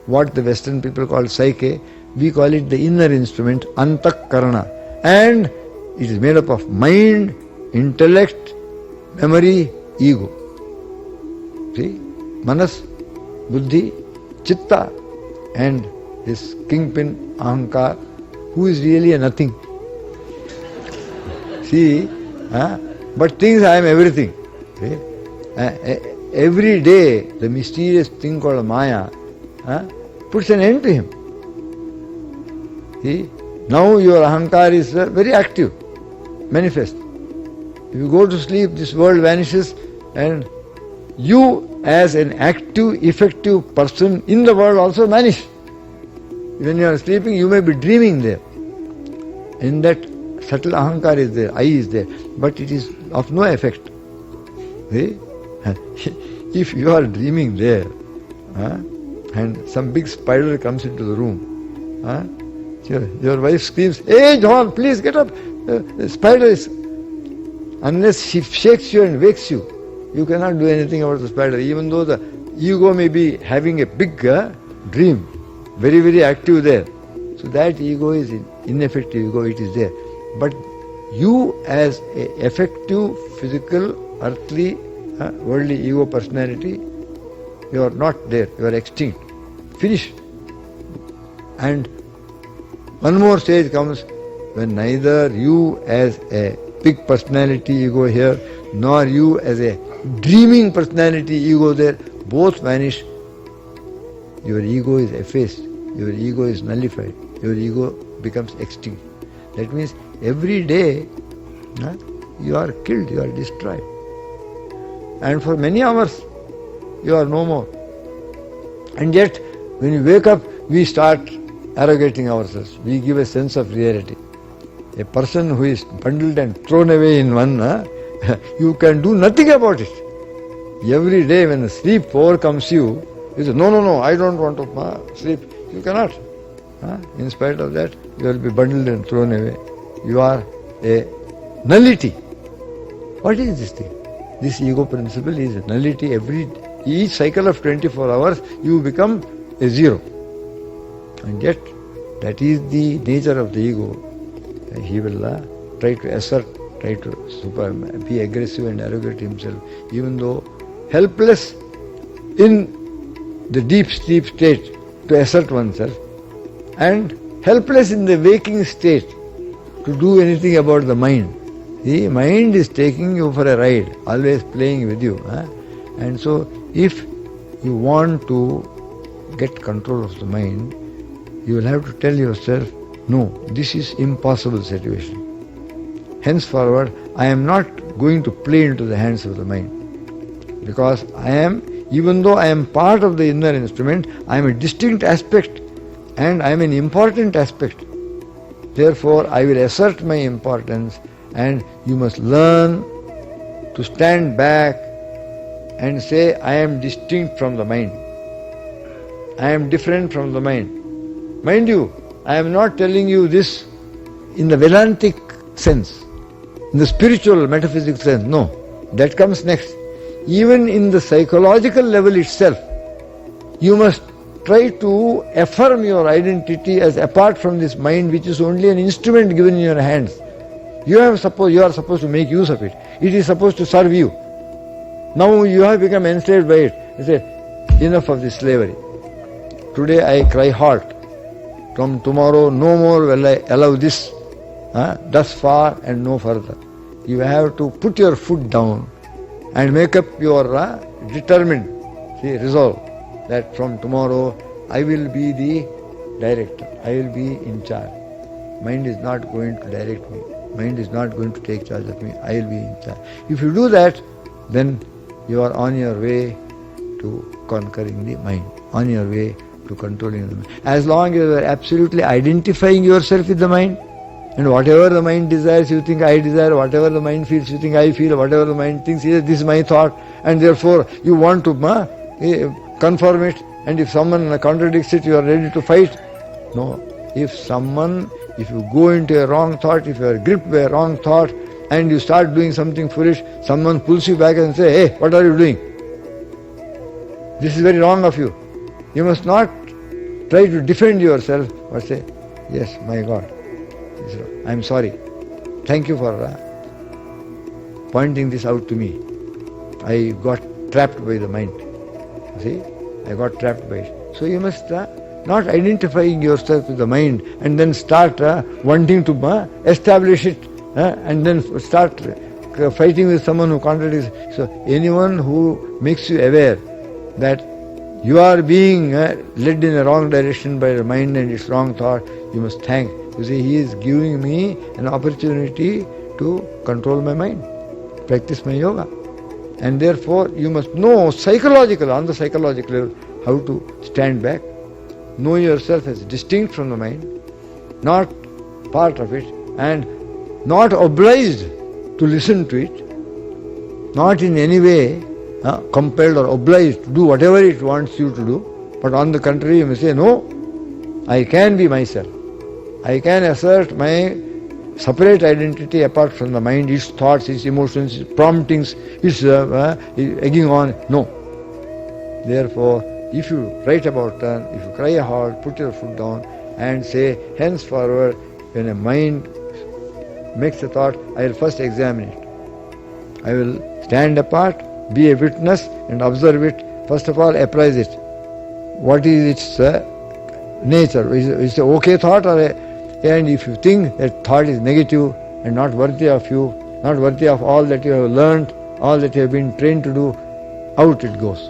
what the Western people call psyche, we call it the inner instrument, antakarana. And it is made up of mind, intellect, memory, ego. See? Manas, buddhi, chitta, and this kingpin, ahankar, who is really a nothing. See? But thinks I am everything. See? Every day, the mysterious thing called Maya puts an end to him. See? Now your ahankar is very active, manifest. If you go to sleep, this world vanishes, and you as an active, effective person in the world also vanish. When you are sleeping, you may be dreaming there. In that subtle ahankar is there, I is there, but it is of no effect. See? If you are dreaming there, and some big spider comes into the room, your wife screams, "Hey John, please get up! The spider is..." Unless she shakes you and wakes you, you cannot do anything about the spider, even though the ego may be having a big dream, very, very active there. So that ego is ineffective ego, it is there. But you as an effective, physical, earthly, worldly ego personality, you are not there, you are extinct. Finished. And one more stage comes when neither you as a big personality ego here, nor you as a dreaming personality ego there, both vanish. Your ego is effaced, your ego is nullified, your ego becomes extinct. That means every day you are killed, you are destroyed. And for many hours you are no more. And yet when you wake up, we start arrogating ourselves. We give a sense of reality. A person who is bundled and thrown away in one, you can do nothing about it. Every day when the sleep overcomes you, you say, no, I don't want to sleep. You cannot. In spite of that, you will be bundled and thrown away. You are a nullity. What is this thing? This ego principle is a nullity. Each cycle of 24 hours, you become a zero. And yet, that is the nature of the ego. He will try to assert, try to be aggressive and arrogate himself, even though helpless in the deep sleep state to assert oneself, and helpless in the waking state to do anything about the mind. The mind is taking you for a ride, always playing with you. And so, if you want to get control of the mind, you will have to tell yourself, no, this is impossible situation. Henceforward, I am not going to play into the hands of the mind. Because even though I am part of the inner instrument, I am a distinct aspect and I am an important aspect. Therefore, I will assert my importance, and you must learn to stand back and say, I am distinct from the mind. I am different from the mind. Mind you, I am not telling you this in the Vedantic sense, in the spiritual metaphysical sense. No, that comes next. Even in the psychological level itself, you must try to affirm your identity as apart from this mind, which is only an instrument given in your hands. You are supposed to make use of it. It is supposed to serve you. Now you have become enslaved by it. You say, enough of this slavery. Today I cry halt. From tomorrow no more will I allow this. Thus far and no further. You have to put your foot down and make up your determined resolve that from tomorrow I will be the director. I will be in charge. Mind is not going to direct me. Mind is not going to take charge of me. I will be in charge. If you do that, then you are on your way to conquering the mind, on your way to controlling the mind. As long as you are absolutely identifying yourself with the mind, and whatever the mind desires, you think I desire, whatever the mind feels, you think I feel, whatever the mind thinks, this is my thought, and therefore you want to conform it, and if someone contradicts it, you are ready to fight. No. If you go into a wrong thought, if you are gripped by a wrong thought, and you start doing something foolish, someone pulls you back and says, hey, what are you doing? This is very wrong of you. You must not try to defend yourself or say, yes, my God, I am sorry. Thank you for pointing this out to me. I got trapped by the mind. See, I got trapped by it. So you must not identifying yourself with the mind and then start wanting to establish it and then start fighting with someone who contradicts. So anyone who makes you aware that you are being led in a wrong direction by the mind and its wrong thought, you must thank. You see, he is giving me an opportunity to control my mind, practice my yoga. And therefore you must know on the psychological level, how to stand back, know yourself as distinct from the mind, not part of it, and not obliged to listen to it, not in any way compelled or obliged to do whatever it wants you to do, but on the contrary you may say, no, I can be myself. I can assert my separate identity apart from the mind, its thoughts, its emotions, its promptings, its egging on. No. Therefore, if you write about turn, if you cry hard, put your foot down and say, henceforward, when a mind makes a thought, I will first examine it. I will stand apart, be a witness and observe it. First of all, apprise it. What is its nature? Is it an okay thought and if you think that thought is negative and not worthy of you, not worthy of all that you have learned, all that you have been trained to do, out it goes.